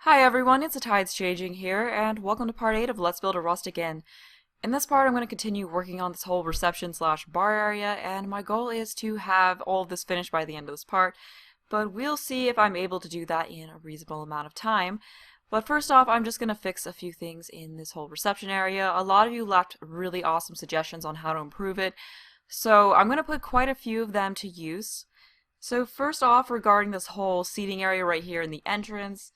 Hi everyone, it's The Tide's Changing here, and welcome to part 8 of Let's Build a Rustic Inn. In this part, I'm going to continue working on this whole reception/bar area, and my goal is to have all of this finished by the end of this part, but we'll see if I'm able to do that in a reasonable amount of time. But first off, I'm just going to fix a few things in this whole reception area. A lot of you left really awesome suggestions on how to improve it, so I'm going to put quite a few of them to use. So first off, regarding this whole seating area right here in the entrance,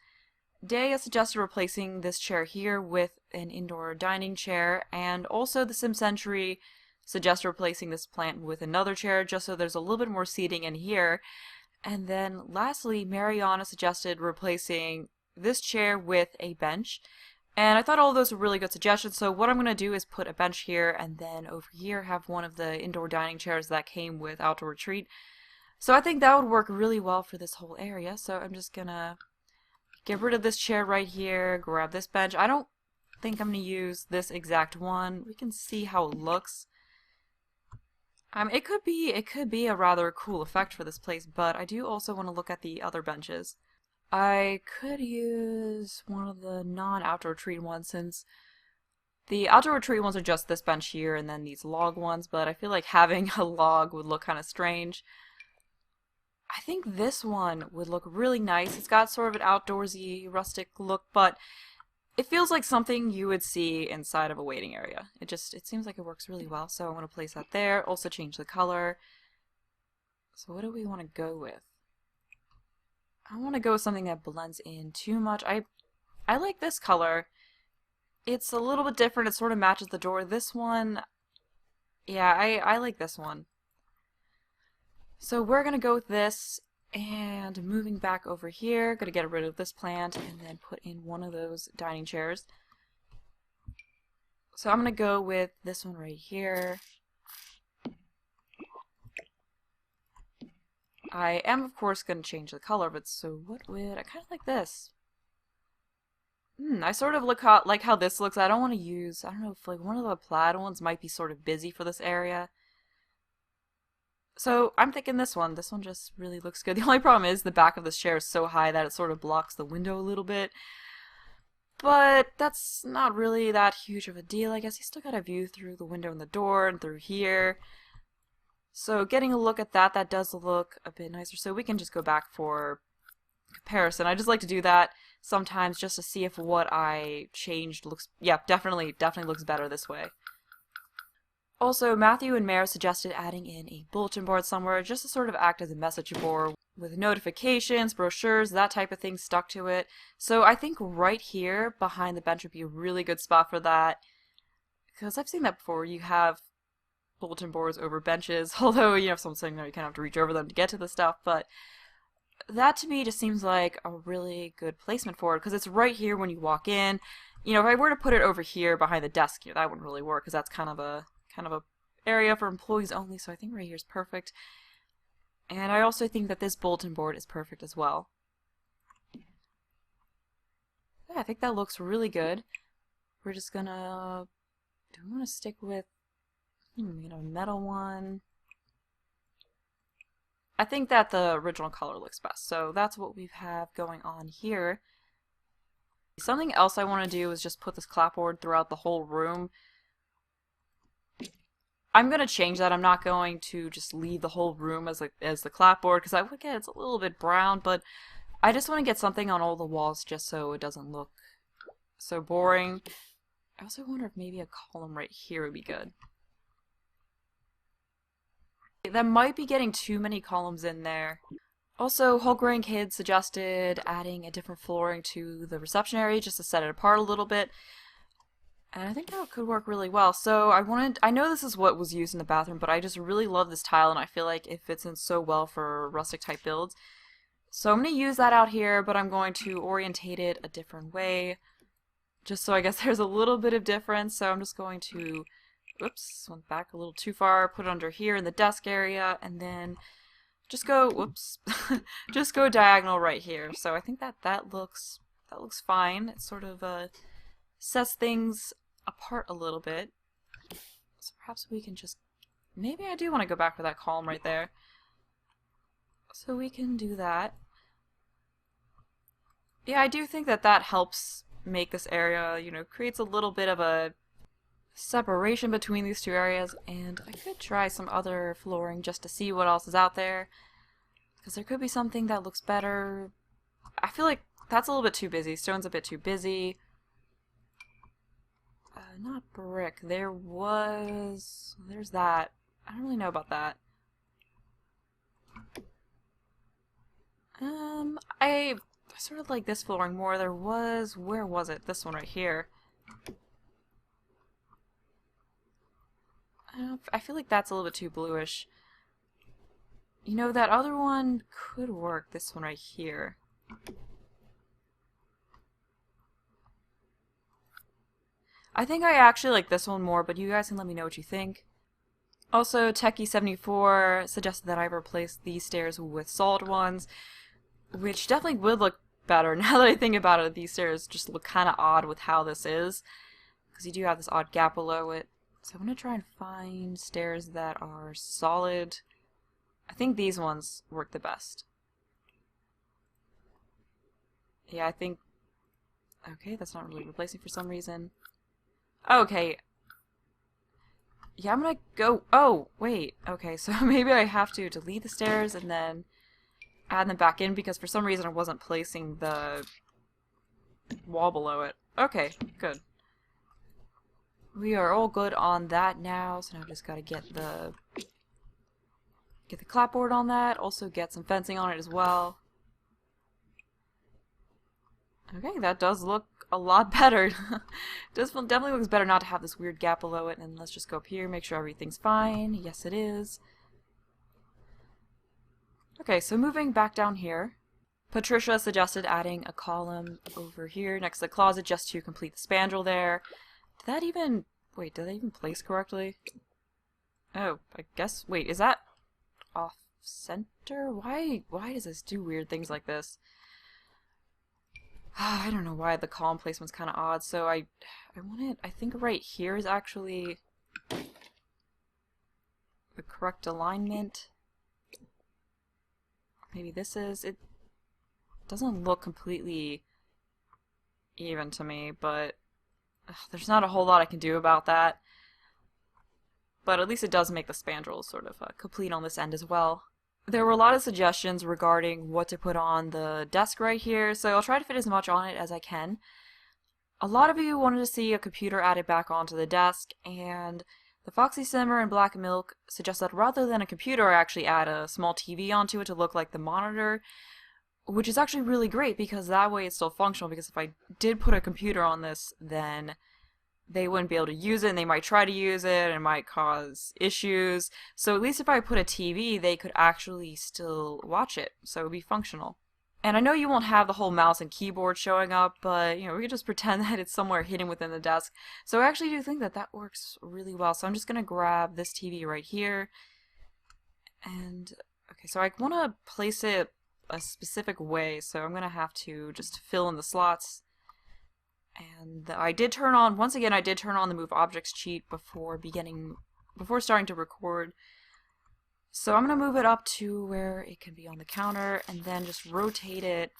Day has suggested replacing this chair here with an indoor dining chair, and also the SimCentry suggested replacing this plant with another chair just so there's a little bit more seating in here. And then lastly, Mariana suggested replacing this chair with a bench. And I thought all of those were really good suggestions, so what I'm going to do is put a bench here and then over here have one of the indoor dining chairs that came with Outdoor Retreat. So I think that would work really well for this whole area, so I'm just going to get rid of this chair right here, grab this bench. I don't think I'm going to use this exact one. We can see how it looks. It could be a rather cool effect for this place, but I do also want to look at the other benches. I could use one of the non-outdoor retreat ones, since the outdoor retreat ones are just this bench here and then these log ones, but I feel like having a log would look kind of strange. I think this one would look really nice. It's got sort of an outdoorsy, rustic look, but it feels like something you would see inside of a waiting area. It seems like it works really well, so I want to place that there. Also change the color. So what do we want to go with? I want to go with something that blends in too much. I like this color. It's a little bit different. It sort of matches the door. This one, yeah, I like this one. So we're going to go with this, and moving back over here, going to get rid of this plant and then put in one of those dining chairs. So I'm going to go with this one right here. I am, of course, going to change the color of it, so what would... I kind of like this. I sort of like how this looks. I don't want to use... I don't know if like one of the plaid ones might be sort of busy for this area. So I'm thinking this one. This one just really looks good. The only problem is the back of this chair is so high that it sort of blocks the window a little bit. But that's not really that huge of a deal. I guess you still got a view through the window and the door and through here. So getting a look at that, that does look a bit nicer. So we can just go back for comparison. I just like to do that sometimes just to see if what I changed looks... Yeah, definitely looks better this way. Also, Matthew and Mare suggested adding in a bulletin board somewhere just to sort of act as a message board with notifications, brochures, that type of thing stuck to it. So I think right here behind the bench would be a really good spot for that, because I've seen that before. You have bulletin boards over benches, although, you know, if someone's sitting there, you kind of have to reach over them to get to the stuff, but that to me just seems like a really good placement for it, because it's right here when you walk in. You know, if I were to put it over here behind the desk, you know, that wouldn't really work, because that's kind of a area for employees only, so I think right here is perfect. And I also think that this bulletin board is perfect as well. Yeah, I think that looks really good. We're just gonna... do we want to stick with, you know, metal one? I think that the original color looks best, so that's what we have going on here. Something else I want to do is just put this clapboard throughout the whole room. I'm going to change that. I'm not going to just leave the whole room as the clapboard, because I would get it's a little bit brown, but I just want to get something on all the walls just so it doesn't look so boring. I also wonder if maybe a column right here would be good. That might be getting too many columns in there. Also, Whole Grain Kids suggested adding a different flooring to the reception area just to set it apart a little bit. And I think that could work really well. So I know this is what was used in the bathroom, but I just really love this tile and I feel like it fits in so well for rustic type builds. So I'm going to use that out here, but I'm going to orientate it a different way. Just so I guess there's a little bit of difference. So I'm just going to, whoops, went back a little too far, put it under here in the desk area, and then just go, whoops, just go diagonal right here. So I think that looks fine. It sort of sets things apart a little bit. So perhaps we can just... maybe I do want to go back for that column right there. So we can do that. Yeah, I do think that that helps make this area, you know, creates a little bit of a separation between these two areas, and I could try some other flooring just to see what else is out there, because there could be something that looks better. I feel like that's a little bit too busy. Stone's a bit too busy. Not brick. There's that. I don't really know about that. I sort of like this flooring more. Where was it? This one right here. I feel like that's a little bit too bluish. You know, that other one could work, this one right here. I think I actually like this one more, but you guys can let me know what you think. Also, Techie74 suggested that I replace these stairs with solid ones, which definitely would look better. Now that I think about it, these stairs just look kind of odd with how this is, because you do have this odd gap below it. So I'm going to try and find stairs that are solid. I think these ones work the best. Yeah, I think... Okay, that's not really replacing for some reason. Okay. Yeah, I'm gonna go... Oh, wait. Okay, so maybe I have to delete the stairs and then add them back in, because for some reason I wasn't placing the wall below it. Okay, good. We are all good on that now, so now I've just gotta get the clapboard on that, also get some fencing on it as well. Okay, that does look a lot better. Definitely looks better not to have this weird gap below it. And let's just go up here, make sure everything's fine. Yes, it is. Okay, so moving back down here, Patricia suggested adding a column over here next to the closet just to complete the spandrel there. Did that even... Wait, did that even place correctly? Oh, I guess... Wait, is that off-center? Why does this do weird things like this? I don't know why the column placement's kind of odd, so I think right here is actually the correct alignment. Maybe this is. It doesn't look completely even to me, but there's not a whole lot I can do about that. But at least it does make the spandrel sort of complete on this end as well. There were a lot of suggestions regarding what to put on the desk right here, so I'll try to fit as much on it as I can. A lot of you wanted to see a computer added back onto the desk, and the Foxy Simmer and Black Milk suggest that rather than a computer, I actually add a small TV onto it to look like the monitor, which is actually really great because that way it's still functional, because if I did put a computer on this, then they wouldn't be able to use it, and they might try to use it, and it might cause issues. So at least if I put a TV, they could actually still watch it, so it would be functional. And I know you won't have the whole mouse and keyboard showing up, but, you know, we could just pretend that it's somewhere hidden within the desk. So I actually do think that that works really well. So I'm just going to grab this TV right here. And, okay, so I want to place it a specific way, so I'm going to have to just fill in the slots. And I did turn on, once again, I did turn on the Move Objects cheat before starting to record. So I'm going to move it up to where it can be on the counter, and then just rotate it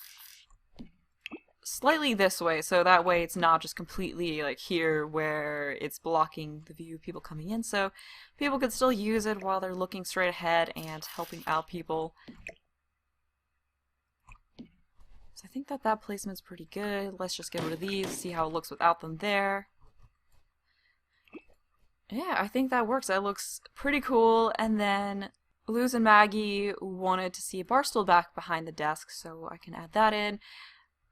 slightly this way, so that way it's not just completely like here where it's blocking the view of people coming in, so people could still use it while they're looking straight ahead and helping out people. So I think that that placement's pretty good. Let's just get rid of these, see how it looks without them there. Yeah, I think that works. That looks pretty cool. And then Luz and Maggie wanted to see a bar stool back behind the desk, so I can add that in.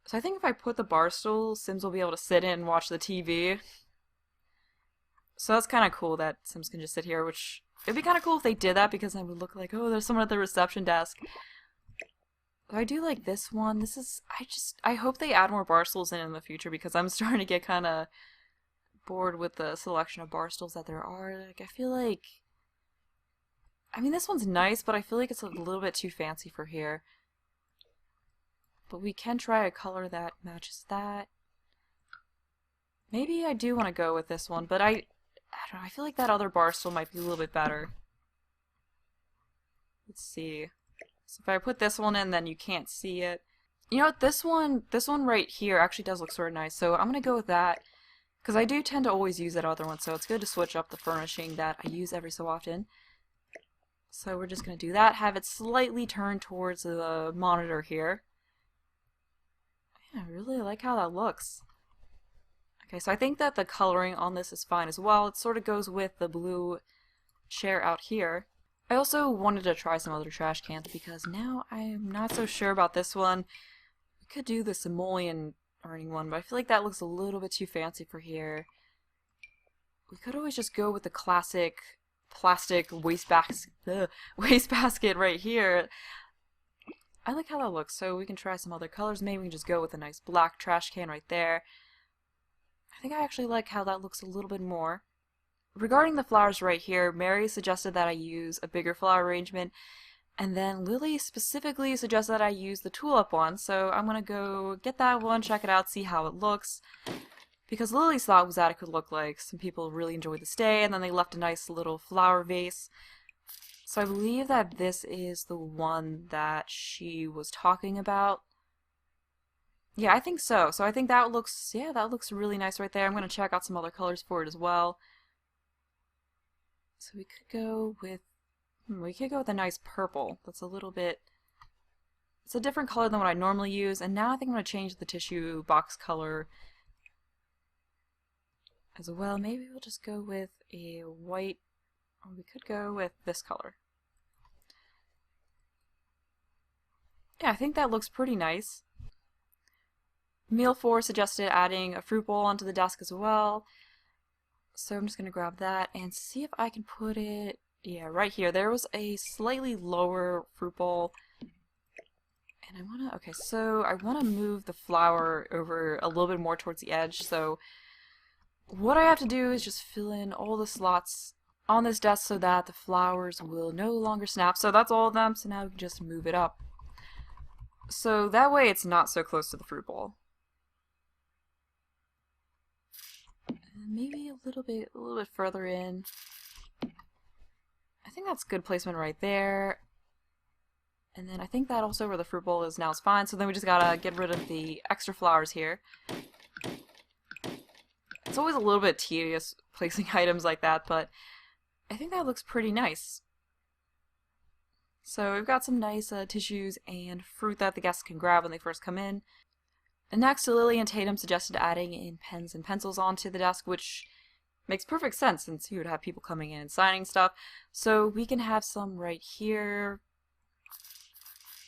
So I think if I put the bar stool, Sims will be able to sit in and watch the TV. So that's kind of cool that Sims can just sit here, which it'd be kind of cool if they did that, because then it would look like, oh, there's someone at the reception desk. I do like this one. This is, I hope they add more bar stools in the future, because I'm starting to get kind of bored with the selection of bar stools that there are. Like, I feel like, I mean, this one's nice, but I feel like it's a little bit too fancy for here. But we can try a color that matches that. Maybe I do want to go with this one, but I don't know, I feel like that other bar stool might be a little bit better. Let's see. So if I put this one in, then you can't see it. You know what, this one right here actually does look sort of nice, so I'm gonna go with that. Because I do tend to always use that other one, so it's good to switch up the furnishing that I use every so often. So we're just going to do that, have it slightly turned towards the monitor here. Yeah, I really like how that looks. Okay, so I think that the coloring on this is fine as well. It sort of goes with the blue chair out here. I also wanted to try some other trash cans because now I'm not so sure about this one. We could do the simoleon earning one, but I feel like that looks a little bit too fancy for here. We could always just go with the classic plastic wastebasket right here. I like how that looks, so we can try some other colors. Maybe we can just go with a nice black trash can right there. I think I actually like how that looks a little bit more. Regarding the flowers right here, Mary suggested that I use a bigger flower arrangement, and then Lily specifically suggested that I use the tulip one, so I'm gonna go get that one, check it out, see how it looks. Because Lily's thought was that it could look like some people really enjoyed the stay, and then they left a nice little flower vase. So I believe that this is the one that she was talking about. Yeah, I think so. So I think that looks, yeah, that looks really nice right there. I'm gonna check out some other colors for it as well. So we could go with a nice purple. That's a little bit, it's a different color than what I normally use, and now I think I'm going to change the tissue box color as well. Maybe we'll just go with a white, or we could go with this color. Yeah, I think that looks pretty nice. Meal 4 suggested adding a fruit bowl onto the desk as well. So I'm just going to grab that and see if I can put it, yeah, right here. There was a slightly lower fruit bowl. And I want to, okay, so I want to move the flower over a little bit more towards the edge. So what I have to do is just fill in all the slots on this desk so that the flowers will no longer snap. So that's all of them. So now we can just move it up. So that way it's not so close to the fruit bowl. Maybe a little bit further in. I think that's good placement right there. And then I think that also where the fruit bowl is now is fine. So then we just gotta get rid of the extra flowers here. It's always a little bit tedious placing items like that, but I think that looks pretty nice. So we've got some nice tissues and fruit that the guests can grab when they first come in. And next, Lily and Tatum suggested adding in pens and pencils onto the desk, which makes perfect sense since you would have people coming in and signing stuff. So we can have some right here.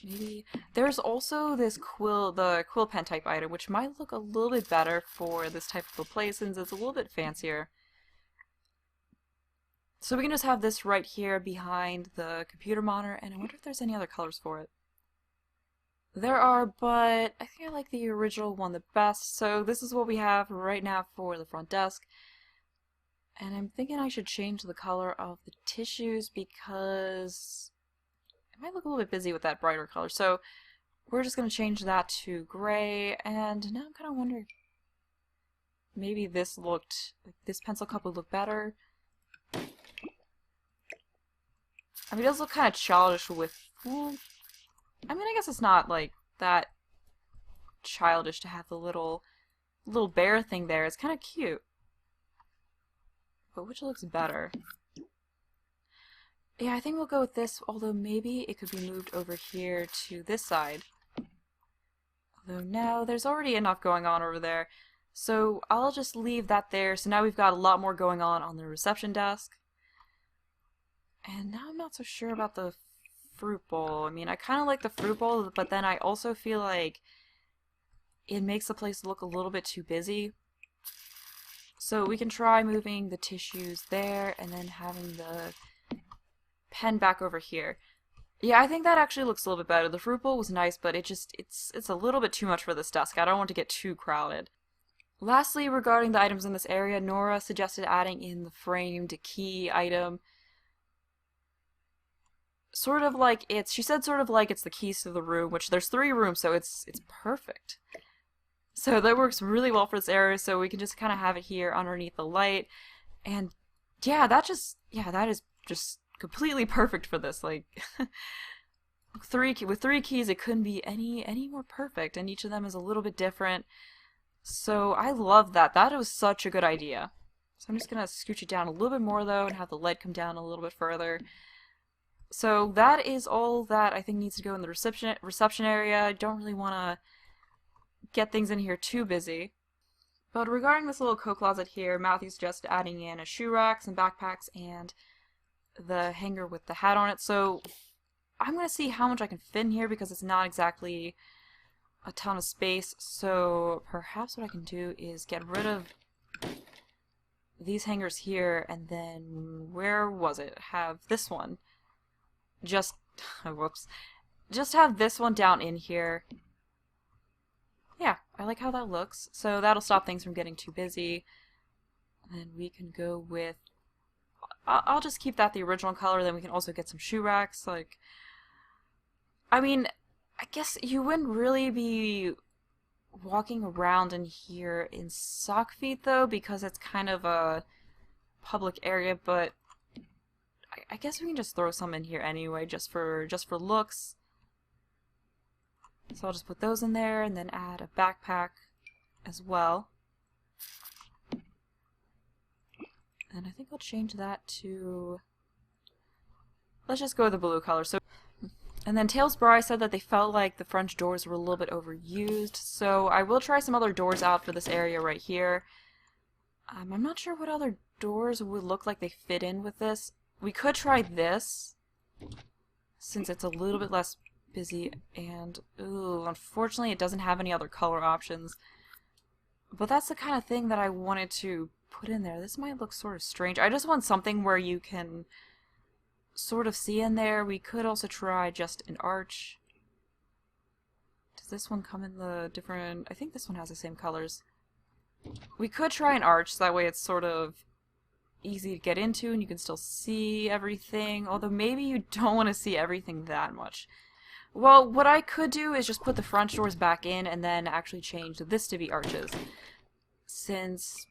Maybe there's also this the quill pen type item, which might look a little bit better for this type of a place since it's a little bit fancier. So we can just have this right here behind the computer monitor, and I wonder if there's any other colors for it. There are, but I think I like the original one the best. So this is what we have right now for the front desk. And I'm thinking I should change the color of the tissues because it might look a little bit busy with that brighter color. So we're just going to change that to gray. And now I'm kind of wondering, maybe this pencil cup would look better. I mean, it does look kind of childish with, well, I mean, I guess it's not like that childish to have the little bear thing there. It's kind of cute. But which looks better? Yeah, I think we'll go with this, although maybe it could be moved over here to this side. Although now there's already enough going on over there. So I'll just leave that there. So now we've got a lot more going on the reception desk. And now I'm not so sure about the fruit bowl. I mean, I kind of like the fruit bowl, but then I also feel like it makes the place look a little bit too busy. So we can try moving the tissues there and then having the pen back over here. Yeah, I think that actually looks a little bit better. The fruit bowl was nice, but it's a little bit too much for this desk. I don't want to get too crowded. Lastly, regarding the items in this area, Nora suggested adding in the framed key item. Sort of like she said sort of like it's the keys to the room, which there's 3 rooms, so it's perfect. So that works really well for this area, so we can just kind of have it here underneath the light. And yeah, that is just completely perfect for this. Like, with three keys, it couldn't be any more perfect, and each of them is a little bit different. So I love that. That was such a good idea. So I'm just gonna scooch it down a little bit more though, and have the lead come down a little bit further. So that is all that I think needs to go in the reception area. I don't really want to get things in here too busy. But regarding this little coat closet here, Matthew's just adding in a shoe rack, some backpacks, and the hanger with the hat on it. So I'm going to see how much I can fit in here because it's not exactly a ton of space. So perhaps what I can do is get rid of these hangers here, and then where was it? Have this one. Just, whoops. Just have this one down in here. Yeah, I like how that looks. So that'll stop things from getting too busy. And then we can go with, I'll just keep that the original color, then we can also get some shoe racks. Like, I mean, I guess you wouldn't really be walking around in here in sock feet though, because it's kind of a public area, but I guess we can just throw some in here anyway, just for looks. So I'll just put those in there and then add a backpack as well. And I think I'll change that to, let's just go with the blue color. So, and then Tails Bri said that they felt like the French doors were a little bit overused, so I will try some other doors out for this area right here. I'm not sure what other doors would look like they fit in with this. We could try this, since it's a little bit less busy, and ooh, unfortunately it doesn't have any other color options. But that's the kind of thing that I wanted to put in there. This might look sort of strange. I just want something where you can sort of see in there. We could also try just an arch. Does this one come in the different... I think this one has the same colors. We could try an arch, so that way it's sort of easy to get into and you can still see everything, although maybe you don't want to see everything that much. Well, what I could do is just put the front doors back in and then actually change this to be arches. Since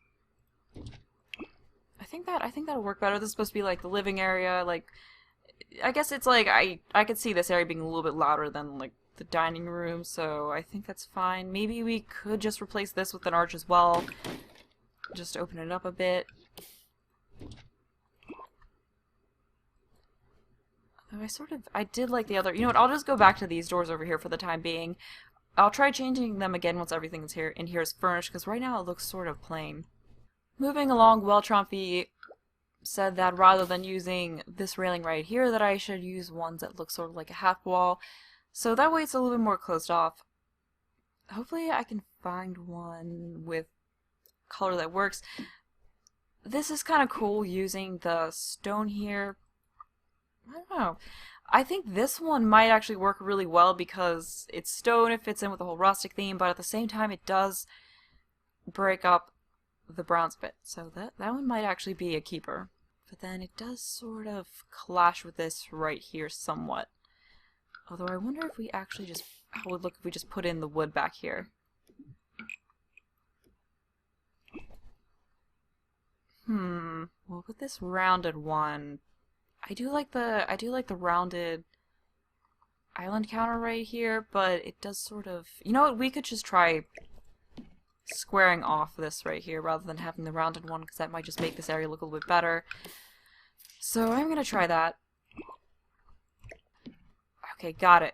I think that'll work better. This is supposed to be like the living area, like I guess it's like I could see this area being a little bit louder than like the dining room, so I think that's fine. Maybe we could just replace this with an arch as well. Just open it up a bit. I did like the other, you know what, I'll just go back to these doors over here for the time being. I'll try changing them again once everything is in here is furnished, because right now it looks sort of plain. Moving along, Weltrumpy said that rather than using this railing right here, that I should use ones that look sort of like a half wall. So that way it's a little bit more closed off. Hopefully I can find one with color that works. This is kind of cool using the stone here. I don't know. I think this one might actually work really well because it's stone, it fits in with the whole rustic theme, but at the same time it does break up the browns a bit. So that one might actually be a keeper. But then it does sort of clash with this right here somewhat. Although I wonder if we actually just, how it would look if we just put in the wood back here. Well, with this rounded one, I do like the rounded island counter right here, but it does sort of, you know what, we could just try squaring off this right here rather than having the rounded one, because that might just make this area look a little bit better. So I'm gonna try that. Okay, got it.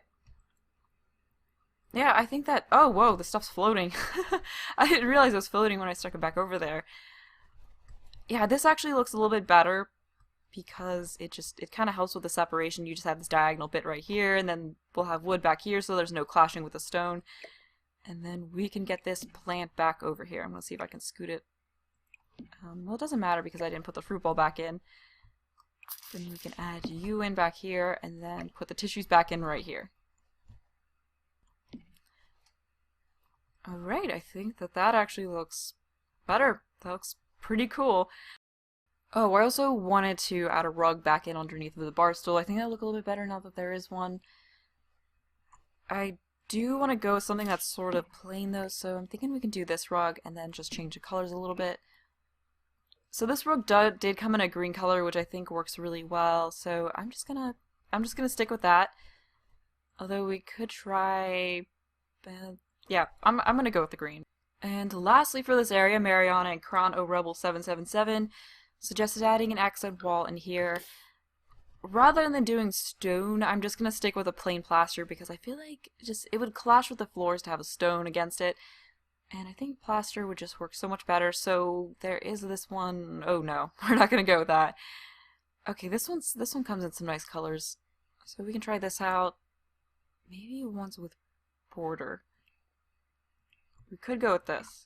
Yeah, I think that, oh whoa, the stuff's floating. I didn't realize it was floating when I stuck it back over there. Yeah, this actually looks a little bit better because it kind of helps with the separation. You just have this diagonal bit right here, and then we'll have wood back here so there's no clashing with the stone. And then we can get this plant back over here. I'm going to see if I can scoot it. Well, it doesn't matter because I didn't put the fruit bowl back in. Then we can add you in back here, and then put the tissues back in right here. Alright, I think that actually looks better. That looks pretty cool. Oh, I also wanted to add a rug back in underneath of the bar stool. I think that'll look a little bit better now that there is one. I do want to go with something that's sort of plain though, so I'm thinking we can do this rug and then just change the colors a little bit. So this rug did come in a green color, which I think works really well, so I'm just gonna stick with that. Although we could try... yeah, I'm gonna go with the green. And lastly for this area, Mariana and Kron O Rebel 777 suggested adding an accent wall in here. Rather than doing stone, I'm just gonna stick with a plain plaster because I feel like it would clash with the floors to have a stone against it. And I think plaster would just work so much better. So there is this one. Oh no, we're not gonna go with that. Okay, this one comes in some nice colors. So we can try this out. Maybe ones with border. We could go with this.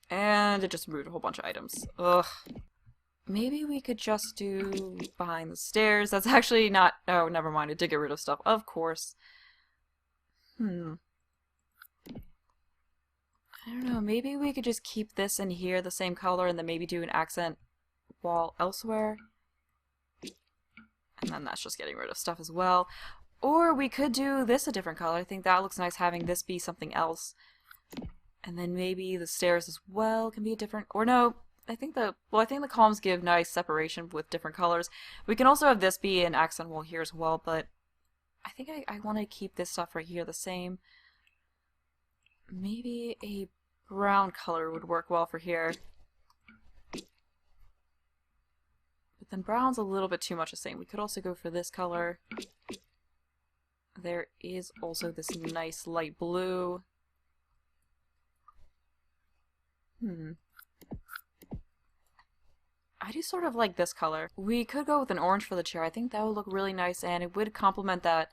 And it just removed a whole bunch of items. Ugh. Maybe we could just do behind the stairs. That's actually not... Oh, never mind. It did get rid of stuff. Of course. I don't know. Maybe we could just keep this in here the same color and then maybe do an accent wall elsewhere. And then that's just getting rid of stuff as well. Or we could do this a different color. I think that looks nice having this be something else. And then maybe the stairs as well can be a different... Or no... I think the columns give nice separation with different colors. We can also have this be an accent wall here as well, but I think I want to keep this stuff right here the same. Maybe a brown color would work well for here. But then brown's a little bit too much the same. We could also go for this color. There is also this nice light blue. I do sort of like this color. We could go with an orange for the chair. I think that would look really nice and it would complement that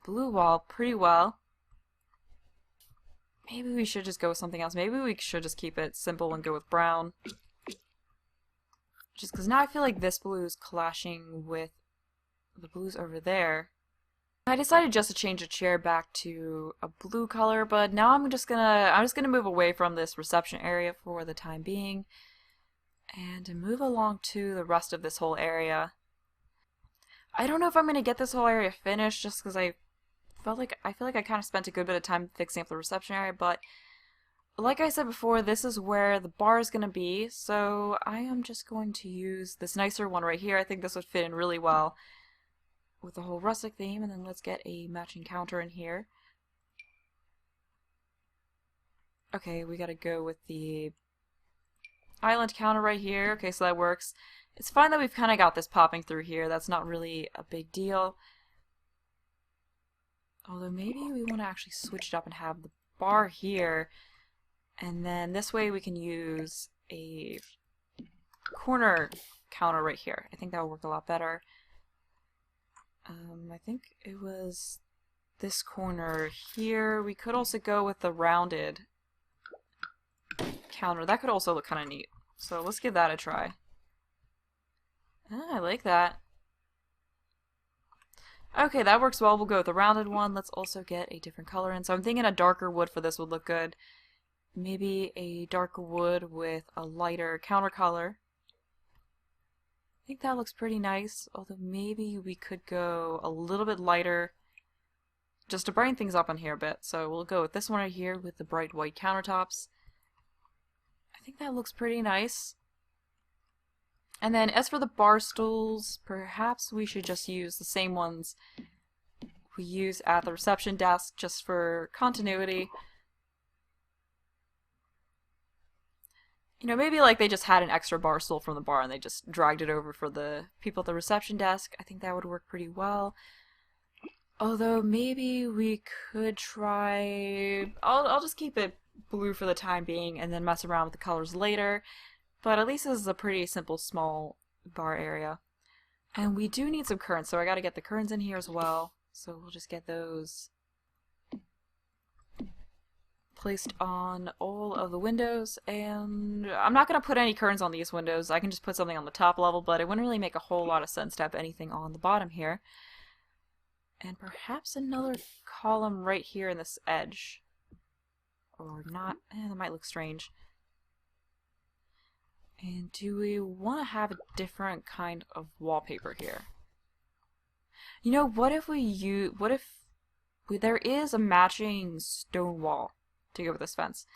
blue wall pretty well. Maybe we should just go with something else. Maybe we should just keep it simple and go with brown. Just because now I feel like this blue is clashing with the blues over there. I decided just to change the chair back to a blue color, but now I'm just gonna move away from this reception area for the time being. And move along to the rest of this whole area. I don't know if I'm going to get this whole area finished just because I feel like I kind of spent a good bit of time fixing up the reception area, but like I said before, this is where the bar is going to be, so I am just going to use this nicer one right here. I think this would fit in really well with the whole rustic theme, and then let's get a matching counter in here. Okay, we gotta go with the island counter right here. Okay, so that works. It's fine that we've kind of got this popping through here. That's not really a big deal. Although maybe we want to actually switch it up and have the bar here. And then this way we can use a corner counter right here. I think that would work a lot better. I think it was this corner here. We could also go with the rounded counter. That could also look kind of neat. So let's give that a try. I like that. Okay, that works well. We'll go with the rounded one. Let's also get a different color in. So I'm thinking a darker wood for this would look good. Maybe a darker wood with a lighter counter color. I think that looks pretty nice. Although maybe we could go a little bit lighter just to brighten things up on here a bit. So we'll go with this one right here with the bright white countertops. I think that looks pretty nice. And then as for the bar stools, perhaps we should just use the same ones we use at the reception desk just for continuity. You know, maybe like they just had an extra bar stool from the bar and they just dragged it over for the people at the reception desk. I think that would work pretty well. Although maybe we could try... I'll just keep it blue for the time being and then mess around with the colors later. But at least this is a pretty simple small bar area. And we do need some curtains, so I gotta get the curtains in here as well. So we'll just get those placed on all of the windows. And I'm not gonna put any curtains on these windows. I can just put something on the top level, but it wouldn't really make a whole lot of sense to have anything on the bottom here. And perhaps another column right here in this edge. Or not. That might look strange. And do we want to have a different kind of wallpaper here? You know, what if there is a matching stone wall to go with this fence?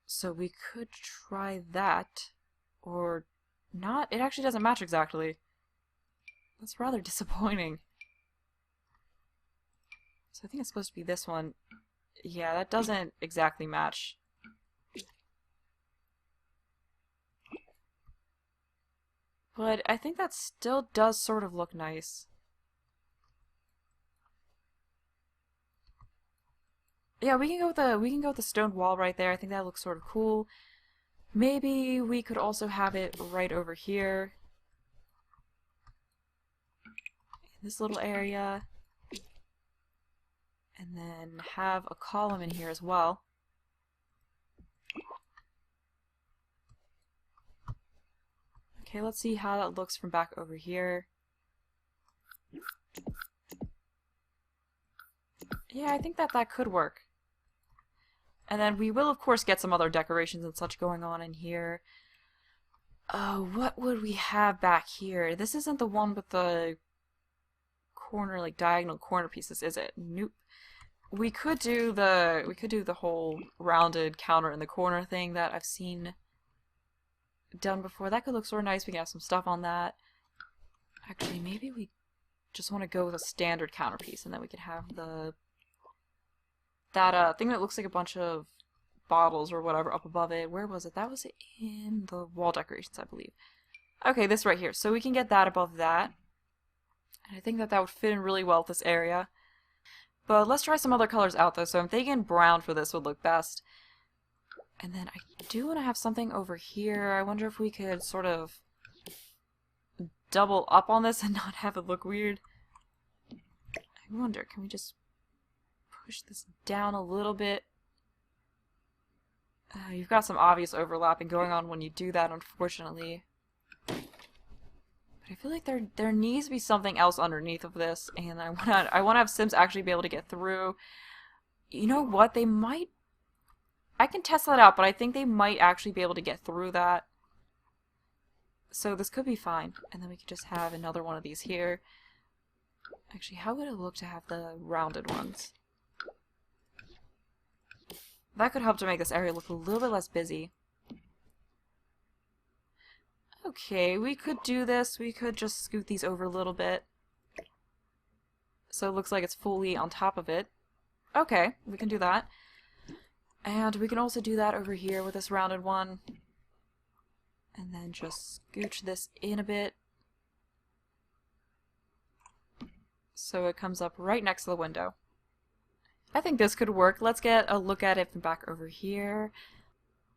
So we could try that. Or not. It actually doesn't match exactly. That's rather disappointing. So I think it's supposed to be this one. Yeah, that doesn't exactly match. But I think that still does sort of look nice. Yeah, we can go with the stone wall right there. I think that looks sort of cool. Maybe we could also have it right over here. In this little area. And then have a column in here as well. Okay, let's see how that looks from back over here. Yeah, I think that could work. And then we will, of course, get some other decorations and such going on in here. Oh, what would we have back here? This isn't the one with the corner, like diagonal corner pieces, is it? Nope. We could do the whole rounded counter in the corner thing that I've seen done before. That could look sort of nice. We can have some stuff on that. Actually, maybe we just want to go with a standard counterpiece, and then we could have that thing that looks like a bunch of bottles or whatever up above it. Where was it? That was in the wall decorations, I believe. Okay, this right here. So we can get that above that. And I think that would fit in really well with this area. But let's try some other colors out though. So I'm thinking brown for this would look best. And then I do want to have something over here. I wonder if we could sort of double up on this and not have it look weird. I wonder, can we just push this down a little bit? You've got some obvious overlapping going on when you do that, unfortunately. But I feel like there needs to be something else underneath of this, and I wanna have Sims actually be able to get through. You know what? They might. I can test that out, but I think they might actually be able to get through that. So this could be fine, and then we could just have another one of these here. Actually, how would it look to have the rounded ones? That could help to make this area look a little bit less busy. Okay, we could do this. We could just scoot these over a little bit. So it looks like it's fully on top of it. Okay, we can do that. And we can also do that over here with this rounded one. And then just scooch this in a bit. So it comes up right next to the window. I think this could work. Let's get a look at it from back over here.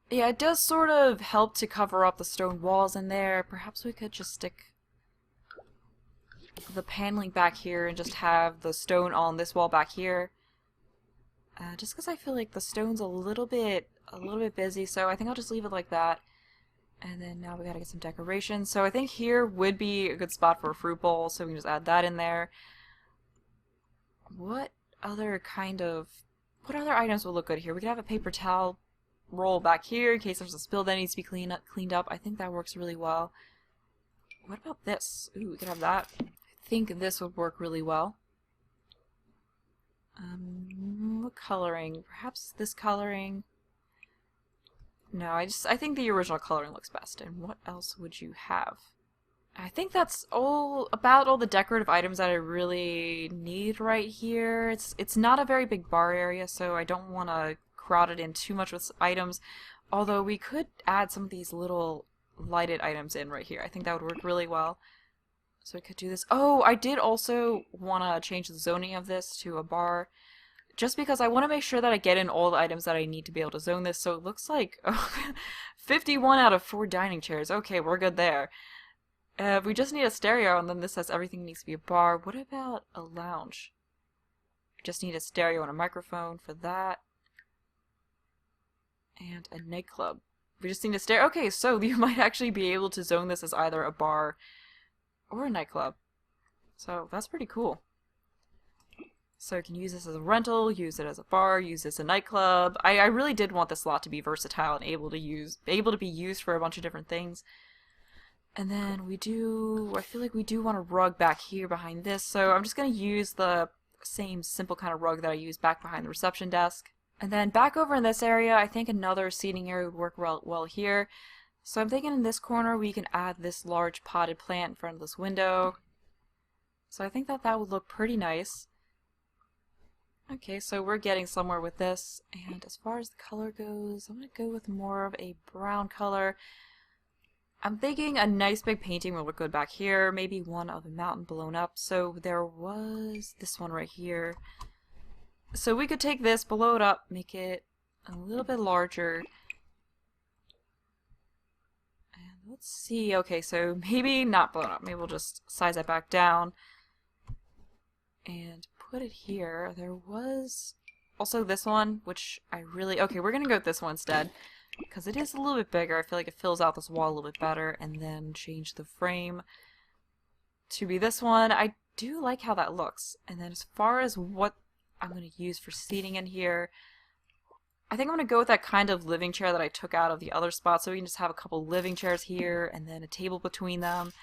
Yeah, it does sort of help to cover up the stone walls in there. Perhaps we could just stick the paneling back here and just have the stone on this wall back here. Just because I feel like the stone's a little bit busy, so I think I'll just leave it like that. And then now we gotta get some decorations. So I think here would be a good spot for a fruit bowl, so we can just add that in there. What other items will look good here? We could have a paper towel roll back here in case there's a spill that needs to be cleaned up. I think that works really well. What about this? Ooh, we could have that. I think this would work really well. What coloring? Perhaps this coloring? No, I think the original coloring looks best. And what else would you have? I think that's about all the decorative items that I really need right here. It's not a very big bar area, so I don't want to crowd it in too much with items. Although we could add some of these little lighted items in right here. I think that would work really well. So we could do this. Oh, I did also want to change the zoning of this to a bar. Just because I want to make sure that I get in all the items that I need to be able to zone this. So it looks like 51 out of 4 dining chairs. Okay, we're good there. We just need a stereo, and then this says everything needs to be a bar. What about a lounge? We just need a stereo and a microphone for that. And a nightclub. We just need a stereo. Okay, so you might actually be able to zone this as either a bar or a nightclub. So that's pretty cool. So you can use this as a rental, use it as a bar, use this as a nightclub. I really did want this lot to be versatile and able to be used for a bunch of different things. And then I feel like we do want a rug back here behind this, so I'm just going to use the same simple kind of rug that I used back behind the reception desk. And then back over in this area, I think another seating area would work well here. So I'm thinking in this corner we can add this large potted plant in front of this window. So I think that that would look pretty nice. Okay, so we're getting somewhere with this, and as far as the color goes, I'm going to go with more of a brown color. I'm thinking a nice big painting will look good back here, maybe one of a mountain blown up. So there was this one right here. So we could take this, blow it up, make it a little bit larger. And let's see, okay, so maybe not blown up, maybe we'll just size it back down. And put it here. There was also this one, which I really... Okay, we're going to go with this one instead, because it is a little bit bigger. I feel like it fills out this wall a little bit better, and then change the frame to be this one. I do like how that looks. And then as far as what I'm going to use for seating in here, I think I'm going to go with that kind of living chair that I took out of the other spot, so we can just have a couple living chairs here, and then a table between them.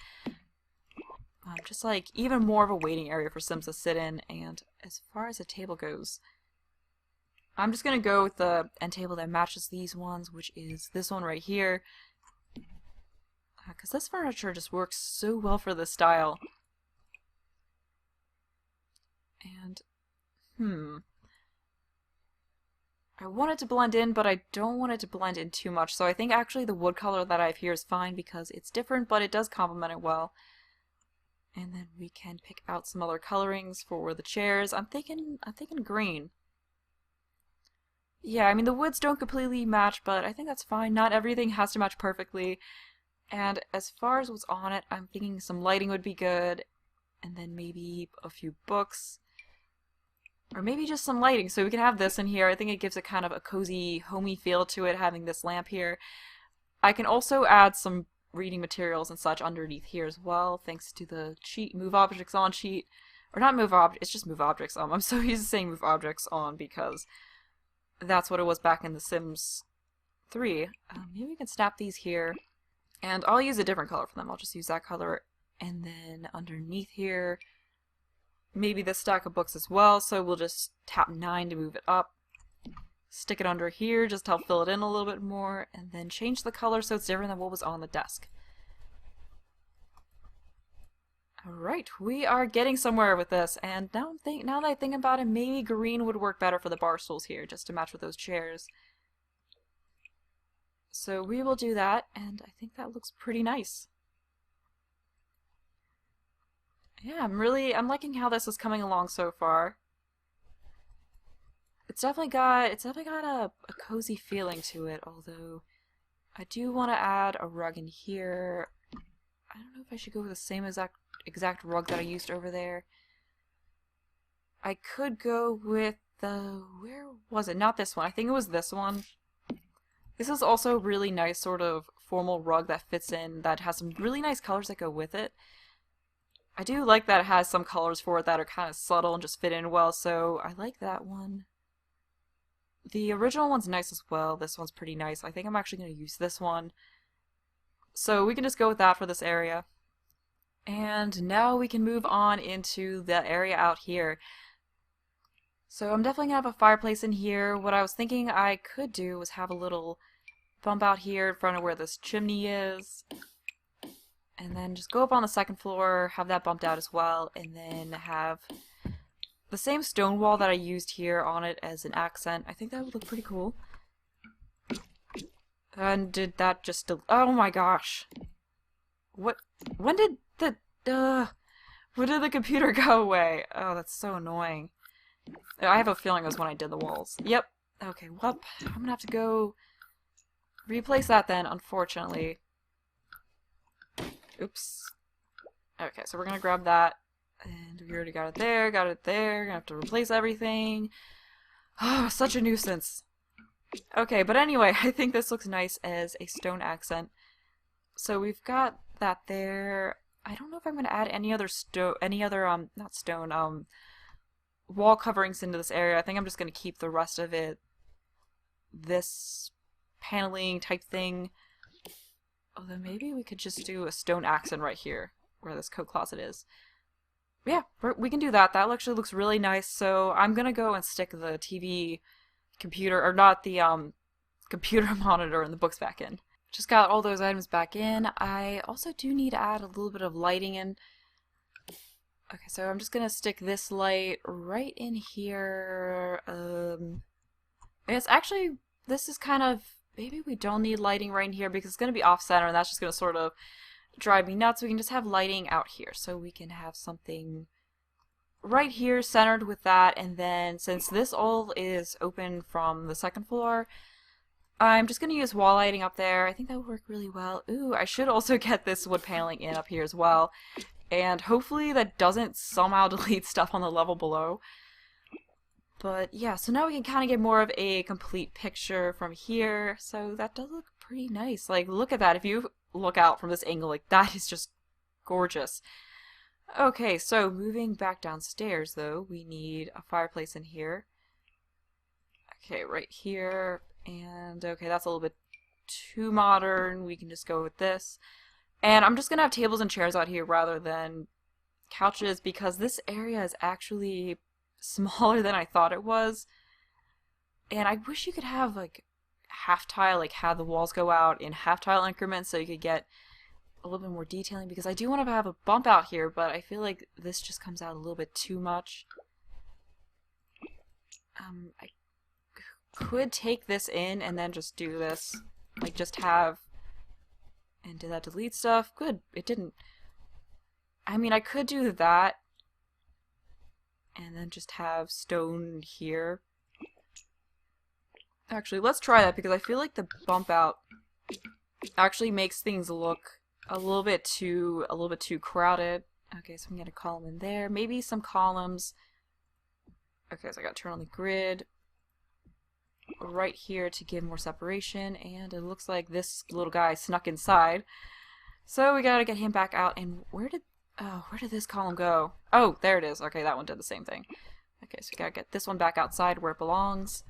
Just like even more of a waiting area for Sims to sit in. And as far as the table goes, I'm just going to go with the end table that matches these ones, which is this one right here. Because this furniture just works so well for this style. And, I want it to blend in, but I don't want it to blend in too much. So I think actually the wood color that I have here is fine because it's different, but it does complement it well. And then we can pick out some other colorings for the chairs. I'm thinking green. Yeah, I mean the woods don't completely match, but I think that's fine. Not everything has to match perfectly. And as far as what's on it, I'm thinking some lighting would be good. And then maybe a few books. Or maybe just some lighting, so we can have this in here. I think it gives it kind of a cozy, homey feel to it, having this lamp here. I can also add some reading materials and such underneath here as well, thanks to the cheat move objects on sheet. Or not move objects, it's just move objects on. I'm so used to saying move objects on because that's what it was back in The Sims 3. Maybe we can snap these here. And I'll use a different color for them. I'll just use that color. And then underneath here, maybe this stack of books as well. So we'll just tap 9 to move it up. Stick it under here, just to help fill it in a little bit more, and then change the color so it's different than what was on the desk. Alright, we are getting somewhere with this, and now that I think about it, maybe green would work better for the bar stools here, just to match with those chairs. So we will do that, and I think that looks pretty nice. Yeah, I'm liking how this is coming along so far. It's definitely got a cozy feeling to it, although I do want to add a rug in here. I don't know if I should go with the same exact rug that I used over there. I could go with the... where was it? Not this one. I think it was this one. This is also a really nice sort of formal rug that fits in, that has some really nice colors that go with it. I do like that it has some colors for it that are kind of subtle and just fit in well, so I like that one. The original one's nice as well. This one's pretty nice. I think I'm actually going to use this one. So we can just go with that for this area. And now we can move on into the area out here. So I'm definitely going to have a fireplace in here. What I was thinking I could do was have a little bump out here in front of where this chimney is. And then just go up on the second floor, have that bumped out as well, and then have the same stone wall that I used here on it as an accent. I think that would look pretty cool. And did that just... oh my gosh. What? When did the computer go away? Oh, that's so annoying. I have a feeling it was when I did the walls. Yep. Okay, well, I'm gonna have to go replace that then, unfortunately. Oops. Okay, so we're gonna grab that. And we already got it there, Gonna have to replace everything. Oh, such a nuisance. Okay, but anyway, I think this looks nice as a stone accent. So we've got that there. I don't know if I'm gonna add any other wall coverings into this area. I think I'm just gonna keep the rest of it this paneling type thing. Although maybe we could just do a stone accent right here, where this coat closet is. Yeah, we can do that. That actually looks really nice. So I'm gonna go and stick the TV computer, or not the computer monitor, and the books back in. Just got all those items back in. I also do need to add a little bit of lighting in. Okay, so I'm just gonna stick this light right in here. I guess actually this is kind of, maybe we don't need lighting right in here because it's gonna be off center and that's just gonna sort of drive me nuts. We can just have lighting out here, so we can have something right here centered with that, and then since this all is open from the second floor, I'm just going to use wall lighting up there. I think that would work really well. Ooh, I should also get this wood paneling in up here as well, and hopefully that doesn't somehow delete stuff on the level below. But yeah, so now we can kind of get more of a complete picture from here, so that does look pretty nice. Like, look at that. If you look out from this angle, like, that is just gorgeous. Okay, so moving back downstairs, though, we need a fireplace in here. Okay, right here, and okay, that's a little bit too modern. We can just go with this. And I'm just gonna have tables and chairs out here rather than couches because this area is actually smaller than I thought it was. And I wish you could have, like, half tile, like, have the walls go out in half tile increments so you could get a little bit more detailing, because I do want to have a bump out here, but I feel like this just comes out a little bit too much. I could take this in and then just do this, like just have, and did that delete stuff? Good, it didn't. I mean, I could do that and then just have stone here. Actually, let's try that because I feel like the bump out actually makes things look a little bit too crowded. Okay, so I'm gonna get a column in there. Maybe some columns. Okay, so I gotta turn on the grid right here to give more separation, and it looks like this little guy snuck inside. So we gotta get him back out, and where did this column go? Oh, there it is. Okay, that one did the same thing. Okay, so we gotta get this one back outside where it belongs.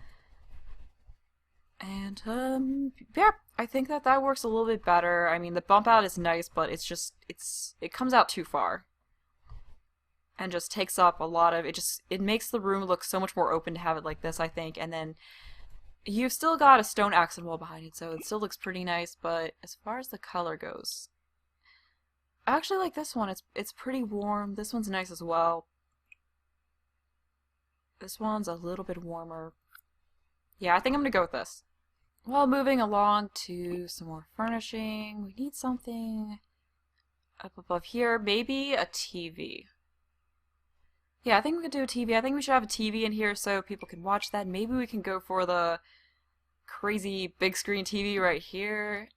And, yeah, I think that works a little bit better. I mean, the bump out is nice, but it's just, it comes out too far. And just takes up a lot of, it makes the room look so much more open to have it like this, I think. And then you've still got a stone accent wall behind it, so it still looks pretty nice, but as far as the color goes, I actually like this one. It's pretty warm. This one's nice as well. This one's a little bit warmer. Yeah, I think I'm gonna go with this. Well, moving along to some more furnishing, we need something up above here. Maybe a TV. Yeah, I think we could do a TV. I think we should have a TV in here so people can watch that. Maybe we can go for the crazy big screen TV right here.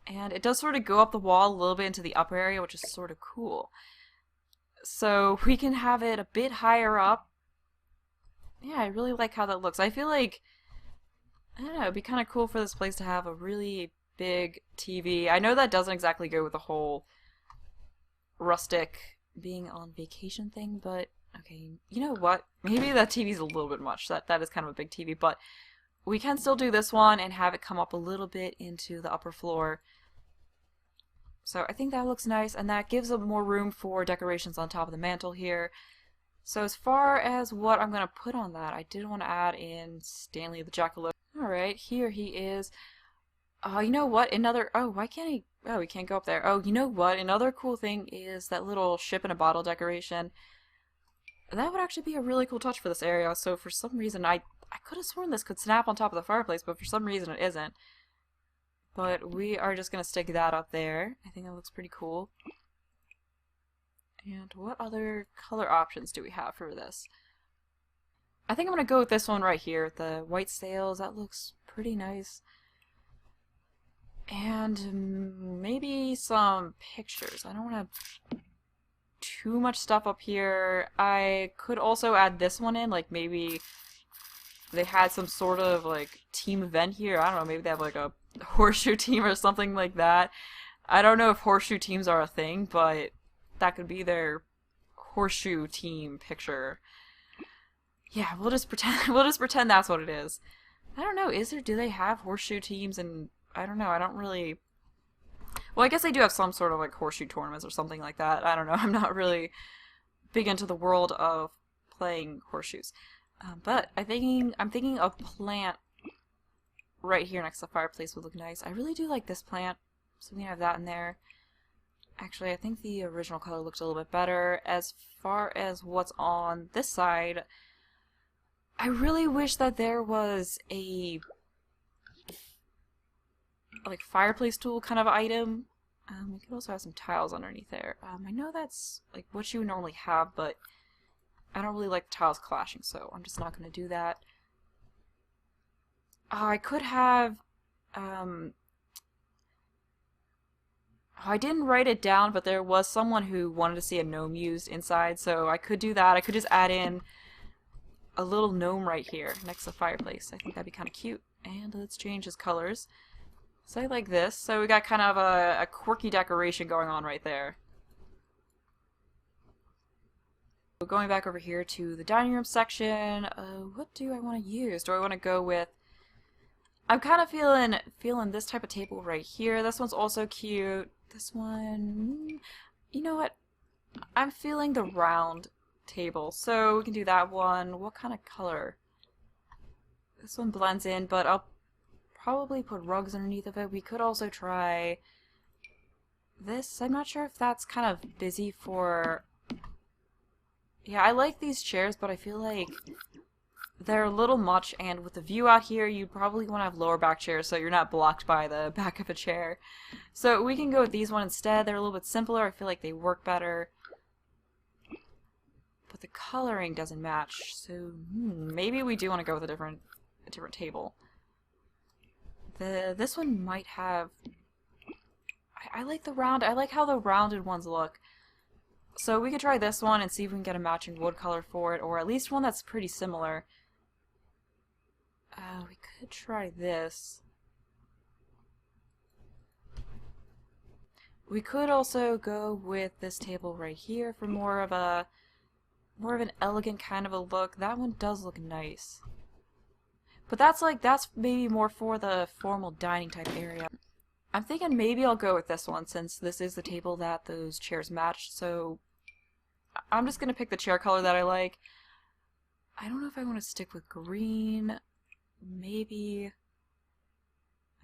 And it does sort of go up the wall a little bit into the upper area, which is sort of cool. So we can have it a bit higher up. Yeah, I really like how that looks. I feel like, I don't know, it'd be kind of cool for this place to have a really big TV. I know that doesn't exactly go with the whole rustic being on vacation thing, but okay, you know what? Maybe that TV's a little bit much. That is kind of a big TV, but we can still do this one and have it come up a little bit into the upper floor. So I think that looks nice, and that gives up more room for decorations on top of the mantle here. So as far as what I'm going to put on that, I did want to add in Stanley the Jackalope. Alright, here he is. Oh, you know what? Another... Oh, why can't he... Oh, he can't go up there. Oh, you know what? Another cool thing is that little ship in a bottle decoration. That would actually be a really cool touch for this area. So for some reason, I could have sworn this could snap on top of the fireplace, but for some reason it isn't. But we are just going to stick that up there. I think that looks pretty cool. And what other color options do we have for this? I think I'm going to go with this one right here, the white sails. That looks pretty nice. And maybe some pictures. I don't want to have too much stuff up here. I could also add this one in, like maybe they had some sort of like team event here. I don't know, maybe they have like a horseshoe team or something like that. I don't know if horseshoe teams are a thing, but that could be their horseshoe team picture. Yeah, we'll just pretend that's what it is. I don't know, do they have horseshoe teams? And I don't know, I don't really... Well, I guess they do have some sort of like horseshoe tournaments or something like that. I don't know, I'm not really big into the world of playing horseshoes. But I'm thinking a plant right here next to the fireplace would look nice. I really do like this plant, so we can have that in there. Actually, I think the original color looks a little bit better. As far as what's on this side, I really wish that there was a like fireplace tool kind of item. We could also have some tiles underneath there. I know that's like what you would normally have, but I don't really like the tiles clashing, so I'm just not going to do that. I could have I didn't write it down, but there was someone who wanted to see a gnome used inside, so I could do that. I could just add in a little gnome right here next to the fireplace. I think that'd be kind of cute. And let's change his colors. So I like this. So we got kind of a quirky decoration going on right there. Going back over here to the dining room section, what do I want to use? Do I want to go with... I'm kind of feeling this type of table right here. This one's also cute. This one... You know what? I'm feeling the round table. So we can do that one. What kind of color? This one blends in, but I'll probably put rugs underneath of it. We could also try this. I'm not sure if that's kind of busy for... Yeah, I like these chairs, but I feel like they're a little much, and with the view out here, you probably want to have lower back chairs so you're not blocked by the back of a chair. So we can go with these one instead. They're a little bit simpler. I feel like they work better. But the coloring doesn't match, so maybe we do want to go with a different table. This one might have... I like the round. I like how the rounded ones look. So we could try this one and see if we can get a matching wood color for it, or at least one that's pretty similar. We could try this. We could also go with this table right here for more of an elegant kind of a look. That one does look nice. But that's maybe more for the formal dining type area. I'm thinking maybe I'll go with this one since this is the table that those chairs match, so I'm just gonna pick the chair color that I like. I don't know if I want to stick with green. Maybe...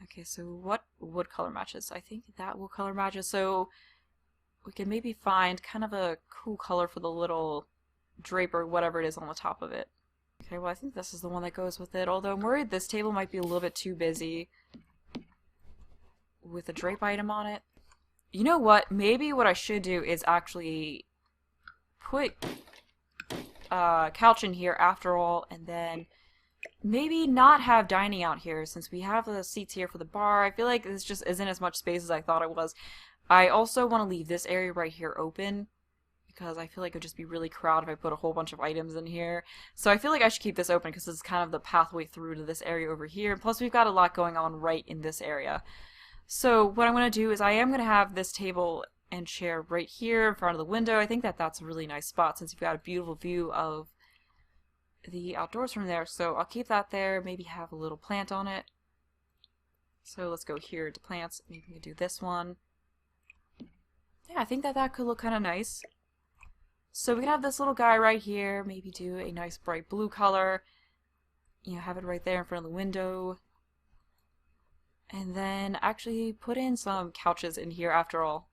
Okay, so what wood color matches? I think that wood color matches, so we can maybe find kind of a cool color for the little drape or whatever it is on the top of it. Okay, well I think this is the one that goes with it, although I'm worried this table might be a little bit too busy with a drape item on it. You know what? Maybe what I should do is actually put a couch in here after all, and then maybe not have dining out here since we have the seats here for the bar. I feel like this just isn't as much space as I thought it was. I also want to leave this area right here open because I feel like it would just be really crowded if I put a whole bunch of items in here. So I feel like I should keep this open because it's kind of the pathway through to this area over here. Plus we've got a lot going on right in this area. So what I'm going to do is I am going to have this table and chair right here in front of the window. I think that that's a really nice spot since you've got a beautiful view of the outdoors from there. So I'll keep that there, maybe have a little plant on it. So let's go here to plants. Maybe we can do this one. Yeah, I think that that could look kind of nice. So we can have this little guy right here, maybe do a nice bright blue color. You know, have it right there in front of the window. And then actually put in some couches in here after all.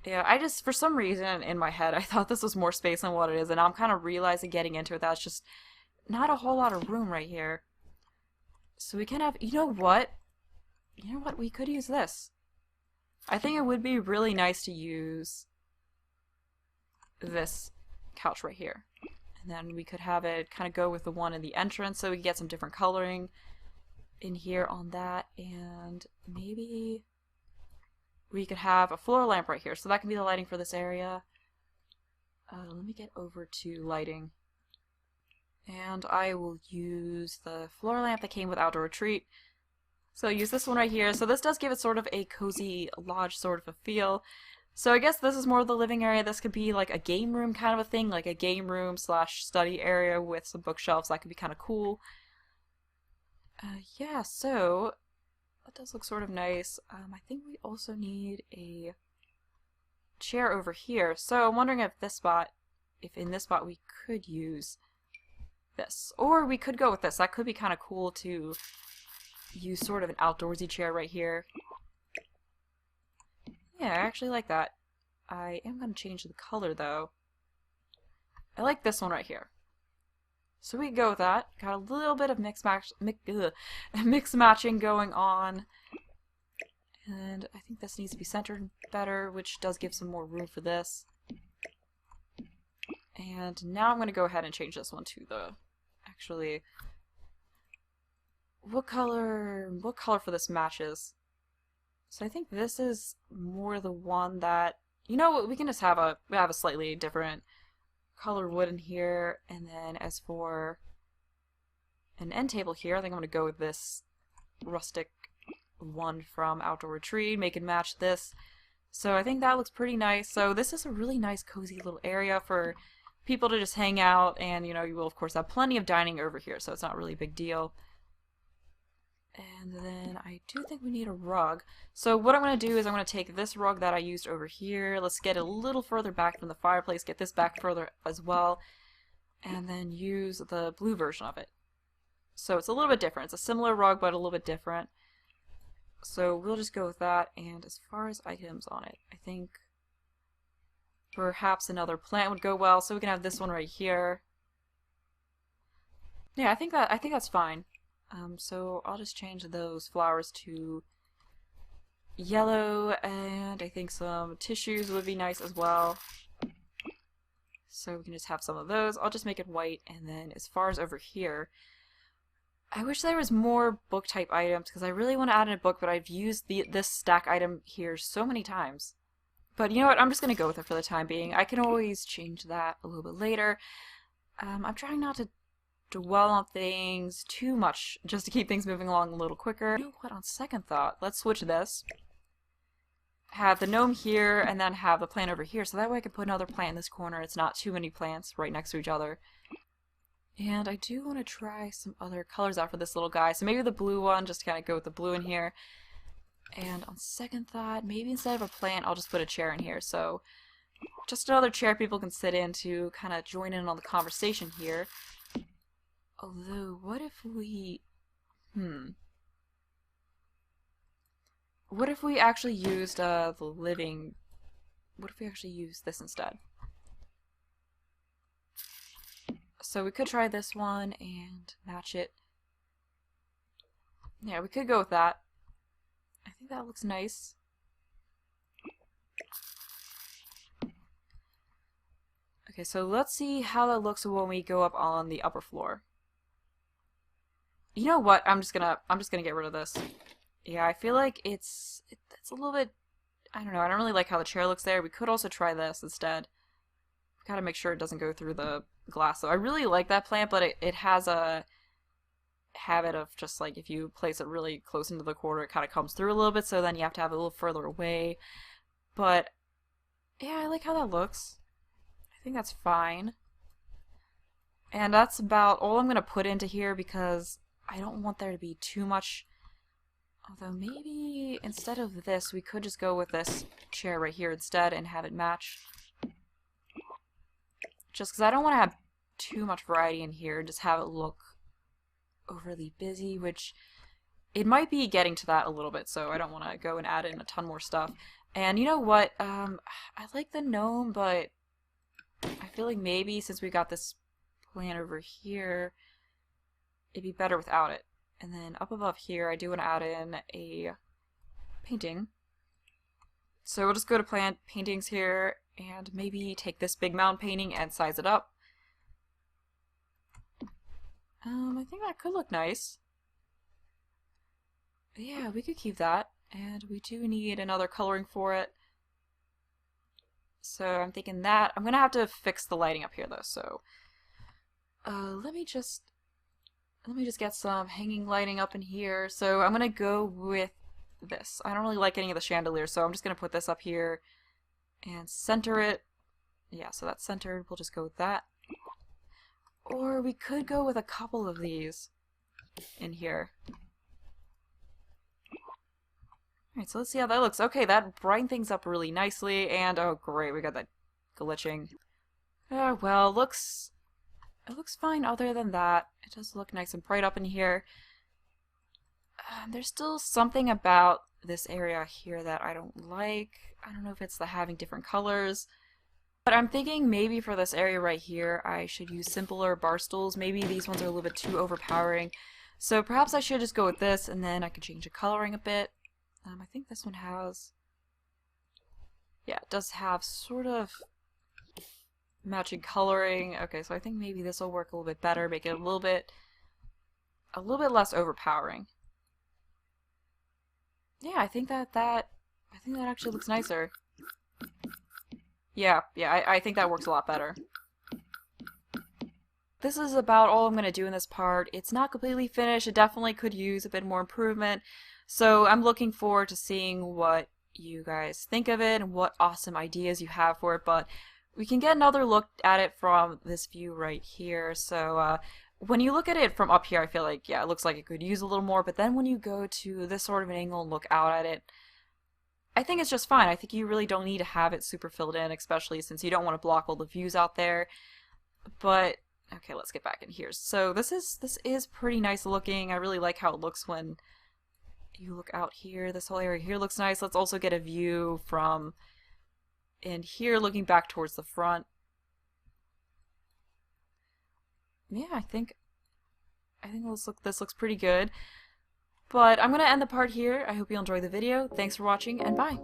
Yeah, I just, for some reason in my head, I thought this was more space than what it is, and I'm kind of realizing getting into it that's just not a whole lot of room right here. So we can have, you know what? You know what? We could use this. I think it would be really nice to use this couch right here. And then we could have it kind of go with the one in the entrance so we get some different coloring in here on that, and maybe we could have a floor lamp right here, so that can be the lighting for this area. Let me get over to lighting. And I will use the floor lamp that came with Outdoor Retreat. So I'll use this one right here. So this does give it sort of a cozy lodge sort of a feel. So I guess this is more of the living area. This could be like a game room kind of a thing, like a game room slash study area with some bookshelves. That could be kind of cool. Yeah, so that does look sort of nice. I think we also need a chair over here. So I'm wondering if in this spot we could use this. Or we could go with this. That could be kind of cool to use sort of an outdoorsy chair right here. Yeah, I actually like that. I am going to change the color though. I like this one right here. So we can go with that. Got a little bit of mix matching going on. And I think this needs to be centered better, which does give some more room for this. And now I'm going to go ahead and change this one to the... Actually, what color for this matches? So I think this is more the one that... You know what, we can just have a slightly different color wood in here. And then as for an end table here, I think I'm going to go with this rustic one from Outdoor Retreat, make it match this. So I think that looks pretty nice. So this is a really nice cozy little area for people to just hang out, and you know, you will of course have plenty of dining over here, so it's not really a big deal. And then I do think we need a rug. So what I'm going to do is I'm going to take this rug that I used over here, let's get it a little further back from the fireplace, get this back further as well, and then use the blue version of it. So it's a little bit different. It's a similar rug, but a little bit different. So we'll just go with that, and as far as items on it, I think perhaps another plant would go well, so we can have this one right here. Yeah, I think that's fine. So I'll just change those flowers to yellow, and I think some tissues would be nice as well. So we can just have some of those. I'll just make it white, and then as far as over here, I wish there was more book type items because I really want to add in a book, but I've used this stack item here so many times. But you know what, I'm just going to go with it for the time being. I can always change that a little bit later. I'm trying not to dwell on things too much just to keep things moving along a little quicker. You know what, on second thought, let's switch this. Have the gnome here and then have the plant over here, so that way I can put another plant in this corner. It's not too many plants right next to each other. And I do want to try some other colors out for this little guy. So maybe the blue one, just to kind of go with the blue in here. And on second thought, maybe instead of a plant, I'll just put a chair in here. So just another chair people can sit in to kind of join in on the conversation here. Although, what if we... What if we actually used the living... What if we actually used this instead? So we could try this one and match it. Yeah, we could go with that. I think that looks nice. Okay, so let's see how that looks when we go up on the upper floor. You know what? I'm just gonna get rid of this. Yeah, I feel like it's a little bit... I don't know. I don't really like how the chair looks there. We could also try this instead. We gotta make sure it doesn't go through the glass. So I really like that plant, but it has a habit of just like if you place it really close into the corner, it kind of comes through a little bit. So then you have to have it a little further away. But yeah, I like how that looks. I think that's fine. And that's about all I'm gonna put into here because I don't want there to be too much. Although maybe instead of this, we could just go with this chair right here instead and have it match. Just because I don't want to have too much variety in here, just have it look overly busy, which it might be getting to that a little bit, so I don't want to go and add in a ton more stuff. And you know what, I like the gnome, but I feel like maybe since we got this plant over here, it'd be better without it. And then up above here, I do want to add in a painting. So we'll just go to plant paintings here and maybe take this big mountain painting and size it up. I think that could look nice. Yeah, we could keep that. And we do need another coloring for it. So I'm thinking that. I'm going to have to fix the lighting up here though, so let me just get some hanging lighting up in here. So I'm going to go with this. I don't really like any of the chandeliers, so I'm just going to put this up here and center it. Yeah, so that's centered. We'll just go with that. Or we could go with a couple of these in here. Alright, so let's see how that looks. Okay, that brightened things up really nicely, and oh great, we got that glitching. Well, it looks fine other than that. It does look nice and bright up in here. There's still something about this area here that I don't like. I don't know if it's the having different colors. But I'm thinking maybe for this area right here, I should use simpler bar stools. Maybe these ones are a little bit too overpowering. So perhaps I should just go with this, and then I can change the coloring a bit. I think this one has... yeah, it does have sort of matching coloring. Okay, so I think maybe this will work a little bit better, make it a little bit less overpowering. Yeah, I think that actually looks nicer. Yeah, I think that works a lot better. This is about all I'm going to do in this part. It's not completely finished. It definitely could use a bit more improvement. So I'm looking forward to seeing what you guys think of it and what awesome ideas you have for it. But we can get another look at it from this view right here. So when you look at it from up here, I feel like, yeah, it looks like it could use a little more. But then when you go to this sort of an angle and look out at it, I think it's just fine. I think you really don't need to have it super filled in, especially since you don't want to block all the views out there. But okay, let's get back in here. So this is pretty nice looking. I really like how it looks when you look out here. This whole area here looks nice. Let's also get a view from in here looking back towards the front. Yeah, I think this looks pretty good. But I'm going to end the part here. I hope you enjoyed the video. Thanks for watching, and bye!